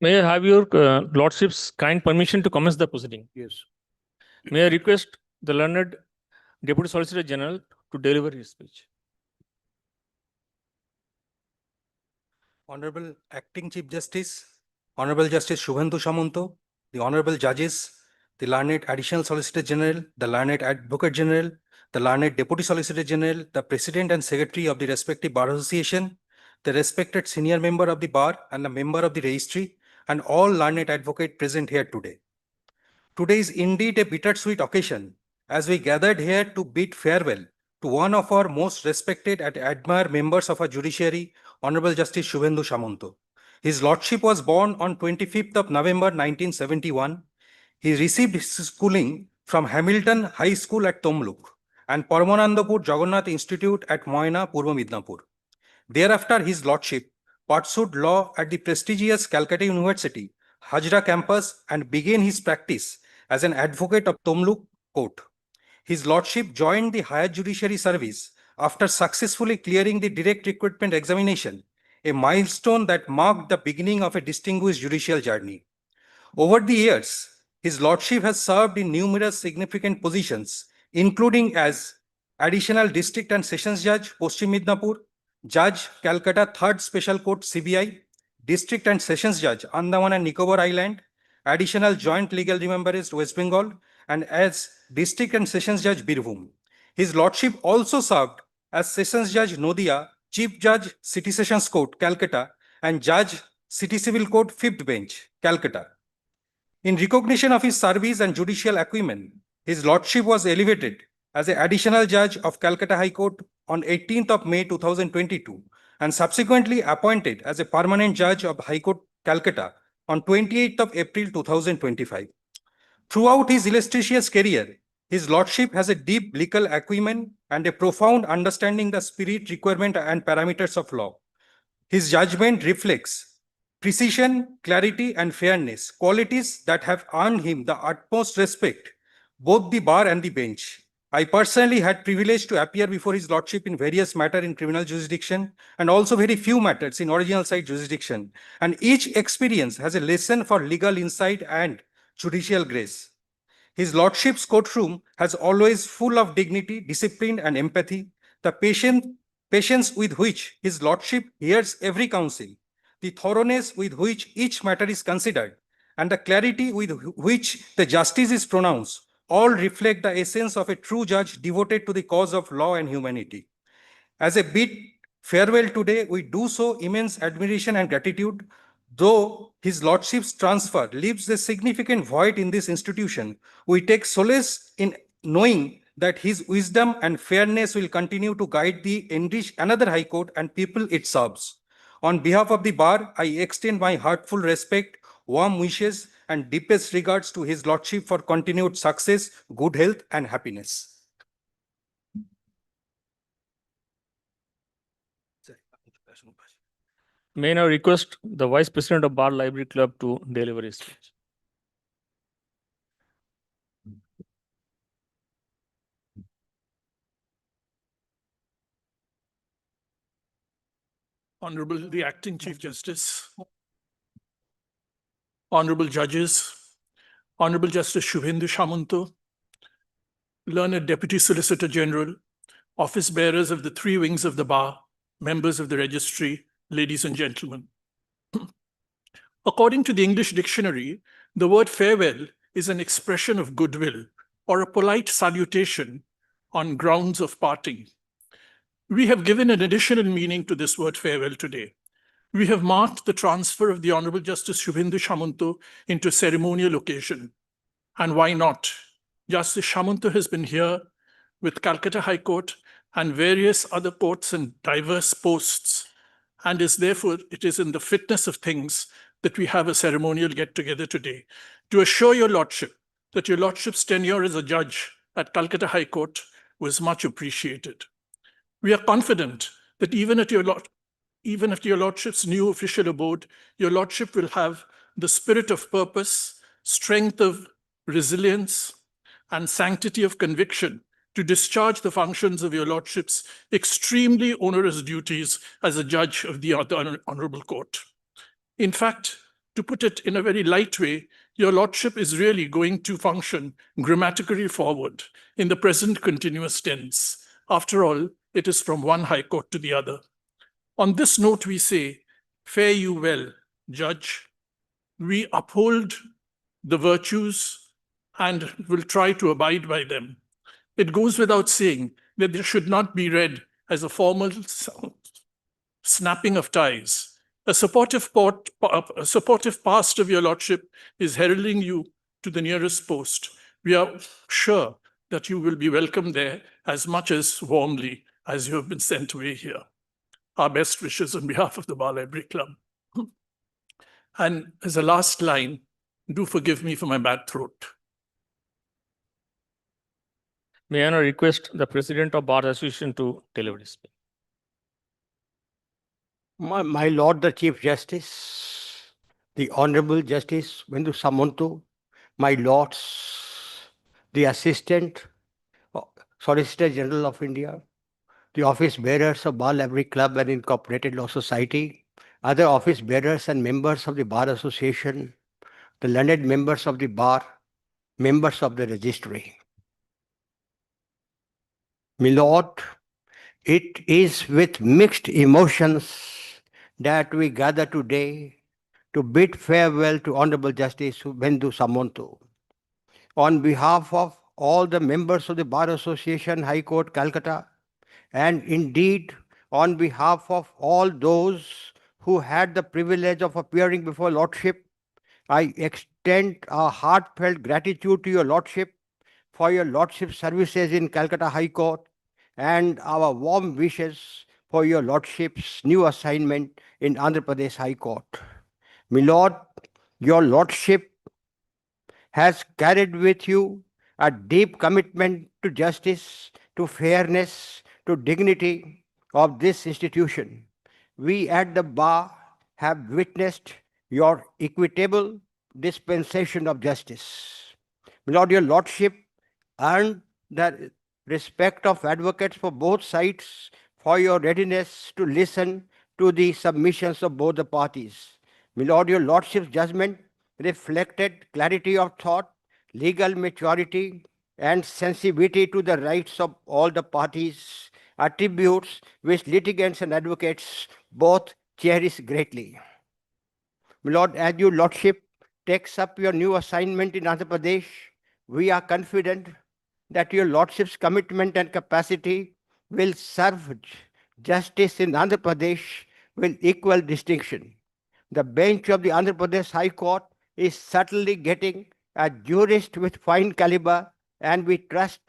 May I have your Lordship's kind permission to commence the proceeding? Yes. May I request the learned Deputy Solicitor General to deliver his speech? Honorable Acting Chief Justice, Honorable Justice Subhendu Samanta, the Honorable Judges, the learned Additional Solicitor General, the learned Advocate General, the learned Deputy Solicitor General, the President and Secretary of the respective Bar Association, the respected senior member of the Bar and the member of the Registry, and all learned advocate present here today. Today is indeed a bittersweet occasion as we gathered here to bid farewell to one of our most respected and admired members of our judiciary, Honorable Justice Subhendu Samanta. His Lordship was born on 25th of November 1971. He received his schooling from Hamilton High School at Tomluk and Paramanandapur Jagannath Institute at Moyna, Purva Midnapur. Thereafter, his Lordship pursued law at the prestigious Calcutta University, Hajra campus, and began his practice as an advocate of Tomluk Court. His Lordship joined the Higher Judiciary Service after successfully clearing the direct recruitment examination, a milestone that marked the beginning of a distinguished judicial journey. Over the years, his Lordship has served in numerous significant positions, including as Additional District and Sessions Judge, Paschim Midnapur, Judge, Calcutta 3rd Special Court CBI, District and Sessions Judge, Andaman and Nicobar Island, Additional Joint Legal Remembrance, West Bengal, and as District and Sessions Judge, Birbhum. His Lordship also served as Sessions Judge, Nodia, Chief Judge, City Sessions Court, Calcutta, and Judge, City Civil Court, 5th Bench, Calcutta. In recognition of his service and judicial acumen, his Lordship was elevated as an additional judge of Calcutta High Court on 18th of May 2022 and subsequently appointed as a permanent judge of High Court, Calcutta on 28th of April 2025. Throughout his illustrious career, his Lordship has a deep legal acumen and a profound understanding the spirit, requirement, and parameters of law. His judgment reflects precision, clarity, and fairness, qualities that have earned him the utmost respect, both the bar and the bench. I personally had privilege to appear before his Lordship in various matters in criminal jurisdiction and also very few matters in original side jurisdiction. And each experience has a lesson for legal insight and judicial grace. His Lordship's courtroom has always full of dignity, discipline, and empathy. The patience with which his Lordship hears every counsel, the thoroughness with which each matter is considered, and the clarity with which the justice is pronounced all reflect the essence of a true judge devoted to the cause of law and humanity. As a bid farewell today, we do so immense admiration and gratitude. Though his Lordship's transfer leaves a significant void in this institution, we take solace in knowing that his wisdom and fairness will continue to guide the enrich another High Court and people it serves. On behalf of the bar, I extend my heartfelt respect, warm wishes, and deepest regards to his Lordship for continued success, good health, and happiness. May I now request the Vice President of Bar Library Club to deliver his speech? Honorable the Acting Chief Justice, Honorable Judges, Honorable Justice Subhendu Samanta, learned Deputy Solicitor General, office bearers of the three wings of the bar, members of the registry, ladies and gentlemen. According to the English dictionary, the word farewell is an expression of goodwill or a polite salutation on grounds of parting. We have given an additional meaning to this word farewell today. We have marked the transfer of the Honorable Justice Subhendu Samanta into a ceremonial occasion. And why not? Justice Samanta has been here with Calcutta High Court and various other courts and diverse posts, and it is in the fitness of things that we have a ceremonial get-together today to assure your Lordship that your Lordship's tenure as a judge at Calcutta High Court was much appreciated. We are confident that even at your Lordship's new official abode, your Lordship will have the spirit of purpose, strength of resilience, and sanctity of conviction to discharge the functions of your Lordship's extremely onerous duties as a judge of the Honorable Court. In fact, To put it in a very light way, your Lordship is really going to function grammatically forward in the present continuous tense. After all, it is from one High Court to the other. On this note, we say, fare you well, Judge. We uphold the virtues and will try to abide by them. It goes without saying that they should not be read as a formal snapping of ties. A supportive past of your Lordship is heralding you to the nearest post. We are sure that you will be welcomed there as much as warmly as you have been sent away here. Our best wishes on behalf of the Bar Library Club. And as a last line, do forgive me for my bad throat. May I now request the President of Bar Association to deliver his speech. My Lord the Chief Justice, the Hon'ble Justice Subhendu Samanta, my Lords, the Assistant Solicitor General of India, the office bearers of Bar Library Club and Incorporated Law Society, other office bearers and members of the Bar Association, the learned members of the Bar, members of the Registry. My Lord, it is with mixed emotions that we gather today to bid farewell to Hon'ble Justice Subhendu Samanta. On behalf of all the members of the Bar Association, High Court, Calcutta, and indeed on behalf of all those who had the privilege of appearing before Lordship, I extend a heartfelt gratitude to your Lordship for your Lordship's services in Calcutta High Court and our warm wishes for your Lordship's new assignment in Andhra Pradesh High Court. My Lord, your Lordship has carried with you a deep commitment to justice, to fairness, to dignity of this institution. We at the Bar have witnessed your equitable dispensation of justice. My Lord, your Lordship earned the respect of advocates for both sides for your readiness to listen to the submissions of both the parties. My Lord, your Lordship's judgment reflected clarity of thought, legal maturity, and sensitivity to the rights of all the parties, attributes which litigants and advocates both cherish greatly. My Lord, as your Lordship takes up your new assignment in Andhra Pradesh, we are confident that your Lordship's commitment and capacity will serve justice in Andhra Pradesh with equal distinction. The bench of the Andhra Pradesh High Court is certainly getting a jurist with fine caliber, and we trust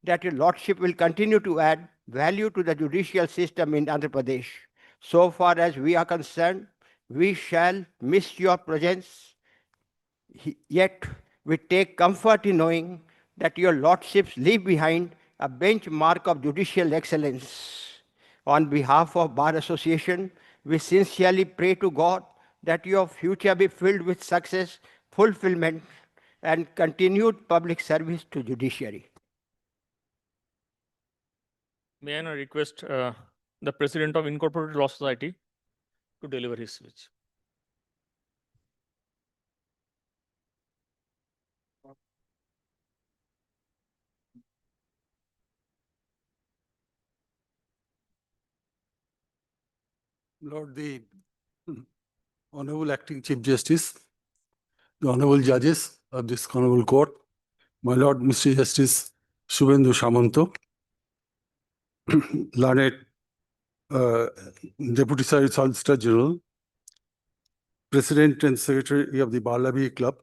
that your Lordship will continue to add value to the judicial system in Andhra Pradesh. So far as we are concerned, we shall miss your presence, yet we take comfort in knowing that your Lordships leave behind a benchmark of judicial excellence. On behalf of Bar Association, we sincerely pray to God that your future be filled with success, fulfillment, and continued public service to judiciary. May I now request the President of Incorporated Law Society to deliver his speech. Lord, the Honorable Acting Chief Justice, the Honorable Judges of this Honorable Court, my Lord Mr. Justice Subhendu Samanta, learned Deputy Solicitor General, President and Secretary of the Bar Library Club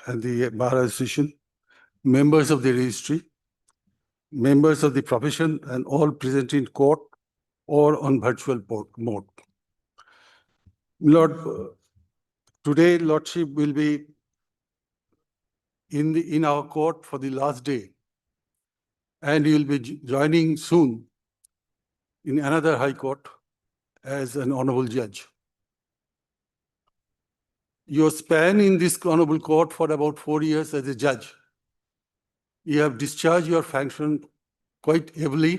and the Bar Association, members of the Registry, members of the profession, and all present in court or on virtual mode. Lord, today Lordship will be in our court for the last day, and you will be joining soon in another High Court as an honorable judge. Your span in this honorable court for about 4 years as a judge, you have discharged your function quite ably,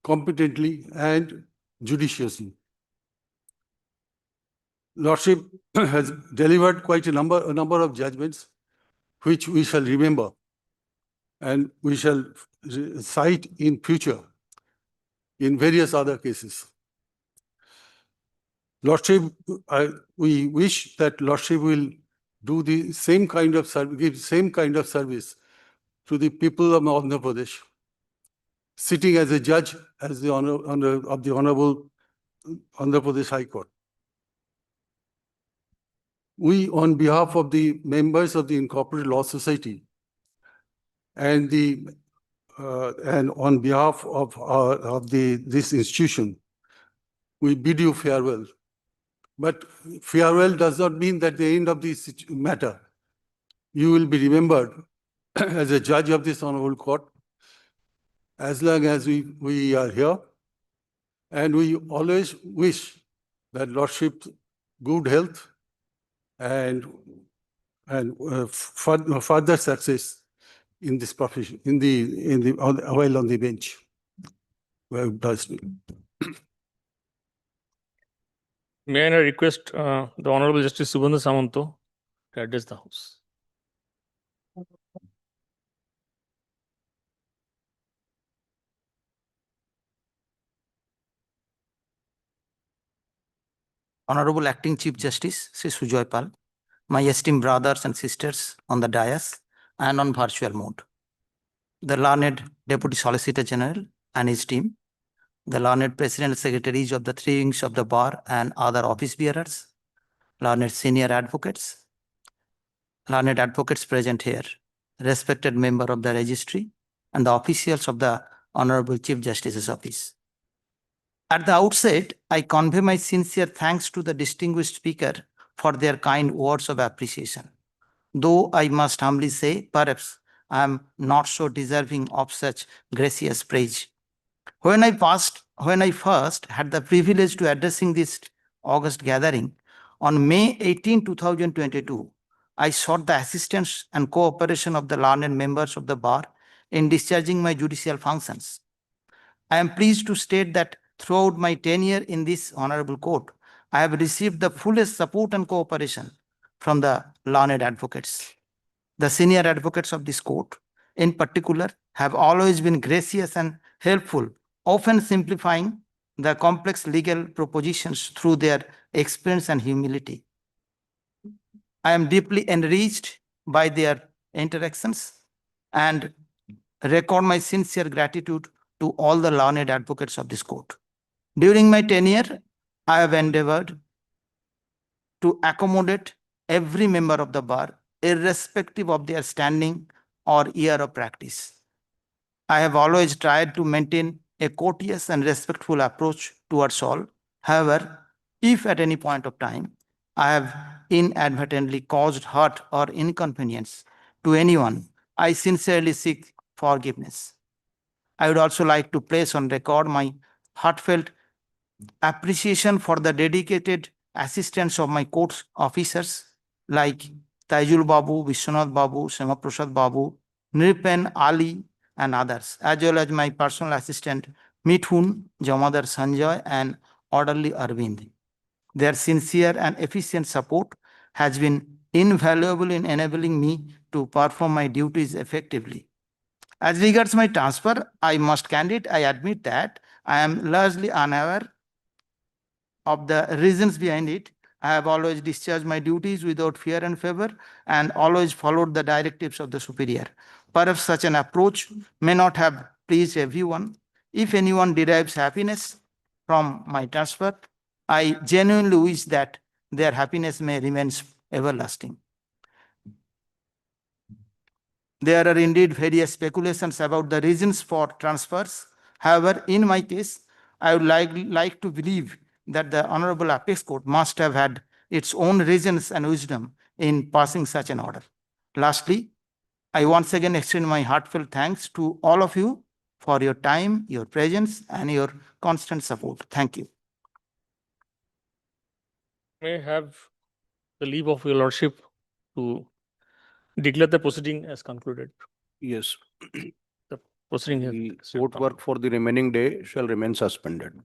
competently, and judiciously. Lordship has delivered quite a number of judgments which we shall remember and we shall cite in future in various other cases. Lordship, we wish that Lordship will do the same kind of service, give same kind of service to the people of Andhra Pradesh, sitting as a judge as the of the Honorable Andhra Pradesh High Court. We, on behalf of the members of the Incorporated Law Society and on behalf of this institution, we bid you farewell. But farewell does not mean that the end of this matter. You will be remembered as a judge of this honorable court as long as we are here. And we always wish that Lordship good health and further success in this profession, while on the bench. Well, does me. May I request the Honorable Justice Subhendu Samanta to address the House. Honorable Acting Chief Justice, Sri Sujoy Pal, my esteemed brothers and sisters on the dais and on virtual mode, the learned Deputy Solicitor General and his team, the learned President Secretaries of the three wings of the bar and other office bearers, learned senior advocates, learned advocates present here, respected member of the registry, and the officials of the Honorable Chief Justice's office. At the outset, I convey my sincere thanks to the distinguished speaker for their kind words of appreciation. Though I must humbly say, perhaps I am not so deserving of such gracious praise. When I first had the privilege to addressing this August gathering on May 18, 2022, I sought the assistance and cooperation of the learned members of the bar in discharging my judicial functions. I am pleased to state that throughout my tenure in this honorable court, I have received the fullest support and cooperation from the learned advocates. The senior advocates of this court, in particular, have always been gracious and helpful, often simplifying the complex legal propositions through their experience and humility. I am deeply enriched by their interactions and record my sincere gratitude to all the learned advocates of this court. During my tenure, I have endeavored to accommodate every member of the bar, irrespective of their standing or year of practice. I have always tried to maintain a courteous and respectful approach towards all. However, if at any point of time I have inadvertently caused hurt or inconvenience to anyone, I sincerely seek forgiveness. I would also like to place on record my heartfelt appreciation for the dedicated assistance of my court officers like Taijul Babu, Vishwanath Babu, Shama Prasad Babu, Nripen Ali, and others, as well as my personal assistant Mithun, Jamadar Sanjay, and orderly Arvind. Their sincere and efficient support has been invaluable in enabling me to perform my duties effectively. As regards my transfer, I must candid, I admit that I am largely unaware of the reasons behind it. I have always discharged my duties without fear and favor and always followed the directives of the superior. Perhaps such an approach may not have pleased everyone. If anyone derives happiness from my transfer, I genuinely wish that their happiness may remain everlasting. There are indeed various speculations about the reasons for transfers. However, in my case, I would like to believe that the Honorable Apex Court must have had its own reasons and wisdom in passing such an order. Lastly, I once again extend my heartfelt thanks to all of you for your time, your presence, and your constant support. Thank you. May I have the leave of your Lordship to declare the proceeding as concluded. Yes, Proceeding the has court work for the remaining day shall remain suspended.